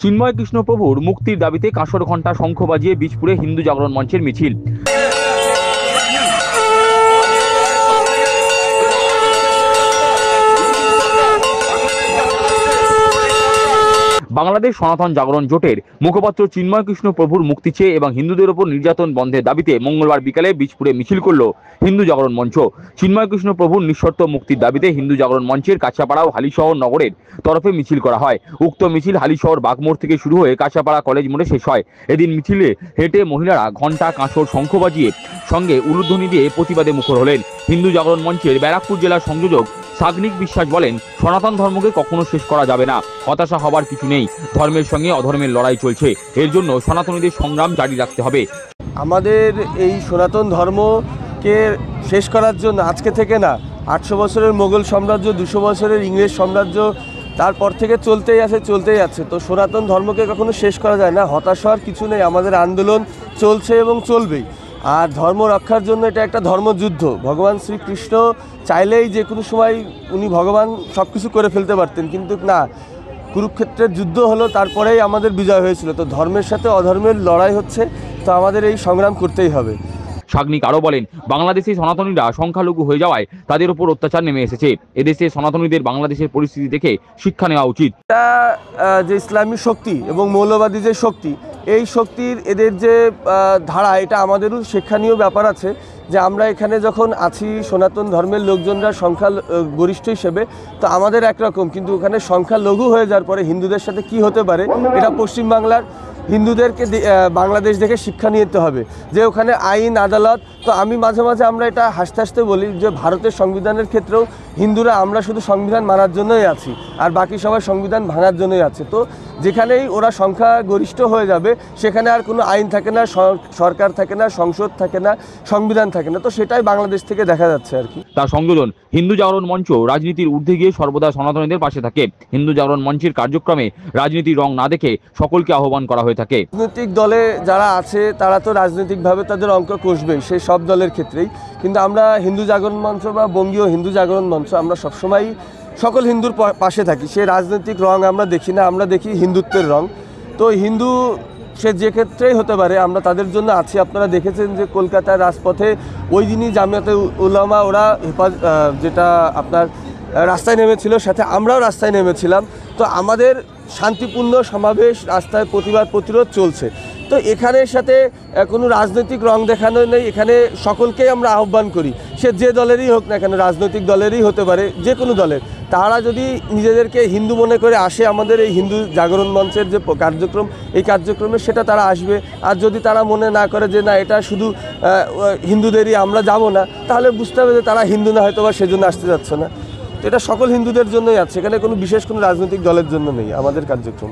চিন্ময় কৃষ্ণ প্রভুর মুক্তির দাবিতে কাঁসর ঘণ্টা শঙ্খ বাজিয়ে বীজপুরে হিন্দু জাগরণ মঞ্চের মিছিল। বাংলাদেশ সনাতন জাগরণ জোটের মুখপাত্র চিন্ময় কৃষ্ণ প্রভুর মুক্তি চেয়ে এবং হিন্দুদের উপর নির্যাতন বন্ধের দাবিতে মঙ্গলবার বিকালে বীজপুরে মিছিল করল হিন্দু জাগরণ মঞ্চ। চিন্ময় কৃষ্ণ প্রভুর নিঃশর্ত মুক্তির দাবিতে হিন্দু জাগরণ মঞ্চের কাছাপাড়া ও হালিশহর নগরের তরফে মিছিল করা হয়। উক্ত মিছিল হালিশহর বাগমোড় থেকে শুরু হয়ে কাছাপাড়া কলেজ মোড়ে শেষ হয়। এদিন মিছিলে হেঁটে মহিলারা ঘণ্টা, কাঁসর, শঙ্খ বাজিয়ে সঙ্গে উলুধ্বনি দিয়ে প্রতিবাদে মুখর হলেন। হিন্দু জাগরণ মঞ্চের ব্যারাকপুর জেলার সংযোজক সাগ্নিক বিশ্বাস বলেন, সনাতন ধর্মকে কখনো শেষ করা যাবে না, হতাশা হবার কিছু নেই, ধর্মের সঙ্গে অধর্মের লড়াই চলছে, এর জন্য সনাতনীদের সংগ্রাম জারি রাখতে হবে। আমাদের এই সনাতন ধর্মকে শেষ করার জন্য আজকে থেকে না, 800 বছরের মোগল সাম্রাজ্য, 200 বছরের ইংরেজ সাম্রাজ্য, তারপর থেকে চলতেই আছে। তো সনাতন ধর্মকে কখনো শেষ করা যায় না, হতাশ হওয়ার কিছু নেই। আমাদের আন্দোলন চলছে এবং চলবেই। আর ধর্ম রক্ষার জন্য এটা একটা ধর্মযুদ্ধ। ভগবান শ্রীকৃষ্ণ চাইলেই যে কোনো সময় উনি ভগবান সব কিছু করে ফেলতে পারতেন, কিন্তু না, কুরুক্ষেত্রের যুদ্ধ হলো, তারপরেই আমাদের বিজয় হয়েছিল। তো ধর্মের সাথে অধর্মের লড়াই হচ্ছে, তো আমাদের এই সংগ্রাম করতেই হবে। সাগ্নিক আরও বলেন, বাংলাদেশে সনাতনীরা সংখ্যালঘু হয়ে যাওয়ায় তাদের উপর অত্যাচার নেমে এসেছে। এদেশে সনাতনীদের বাংলাদেশের পরিস্থিতি দেখে শিক্ষা নেওয়া উচিত। এটা যে ইসলামী শক্তি এবং মৌলবাদী যে শক্তি, এই শক্তির এদের যে ধারা, এটা আমাদেরও শিক্ষণীয় ব্যাপার আছে। যে আমরা এখানে যখন আছি সনাতন ধর্মের লোকজনরা সংখ্যা গরিষ্ঠ হিসেবে, তো আমাদের একরকম, কিন্তু ওখানে সংখ্যালঘু হয়ে যাওয়ার পরে হিন্দুদের সাথে কি হতে পারে, এটা পশ্চিমবাংলার হিন্দুদেরকে বাংলাদেশ দেখে শিক্ষা নিতে হবে। যে ওখানে আইন আদালত, তো আমি মাঝে মাঝে আমরা এটা হাসতে হাসতে বলি যে ভারতের সংবিধানের ক্ষেত্রেও হিন্দুরা আমরা শুধু সংবিধান মানার জন্যই আছি, আর বাকি সবাই সংবিধান ভাঙার জন্যই আছে। তো যেখানেই ওরা সংখ্যা গরিষ্ঠ হয়ে যাবে, সেখানে আর কোনো আইন থাকে না, সরকার থাকে না, সংসদ থাকে না, সংবিধান থাকে না। তো সেটাই বাংলাদেশ থেকে দেখা যাচ্ছে আর কি। তার সংযোজন, হিন্দু জাগরণ মঞ্চ রাজনীতির ঊর্ধ্বে গিয়ে সর্বদা সনাতনীদের পাশে থাকে। হিন্দু জাগরণ মঞ্চের কার্যক্রমে রাজনীতির রং না দেখে সকলকে আহ্বান করা হয়ে থাকে। রাজনৈতিক দলে যারা আছে তারা তো রাজনৈতিকভাবে তাদের অঙ্ক কষবেই, সেই সব দলের ক্ষেত্রেই। কিন্তু আমরা হিন্দু জাগরণ মঞ্চ বা বঙ্গীয় হিন্দু জাগরণ মঞ্চ, আমরা সবসময়ই সকল হিন্দুর পাশে থাকি। সেই রাজনৈতিক রং আমরা দেখি না, আমরা দেখি হিন্দুত্বের রং। তো হিন্দু সে যে ক্ষেত্রেই হতে পারে, আমরা তাদের জন্য আছি। আপনারা দেখেছেন যে কলকাতার রাজপথে ওই দিনই জামিয়াতে উলামা ওরা যেটা আপনার রাস্তায় নেমেছিল, সাথে আমরাও রাস্তায় নেমেছিলাম। তো আমাদের শান্তিপূর্ণ সমাবেশ, রাস্তায় প্রতিবাদ প্রতিরোধ চলছে। তো এখানের সাথে কোনো রাজনৈতিক রং দেখানো নেই। এখানে সকলকেই আমরা আহ্বান করি, সে যে দলেরই হোক না কেন, রাজনৈতিক দলেরই হতে পারে, যে কোনো দলের, তারা যদি নিজেদেরকে হিন্দু মনে করে আসে আমাদের এই হিন্দু জাগরণ মঞ্চের যে কার্যক্রম, এই কার্যক্রমে, সেটা তারা আসবে। আর যদি তারা মনে না করে যে না, এটা শুধু হিন্দুদেরই, আমরা যাব না, তাহলে বুঝতে হবে যে তারা হিন্দু না, হয়তো বা সেজন্য আসতে যাচ্ছে না। তো এটা সকল হিন্দুদের জন্যই আছে, এখানে কোনো বিশেষ কোনো রাজনৈতিক দলের জন্য নেই আমাদের কার্যক্রম।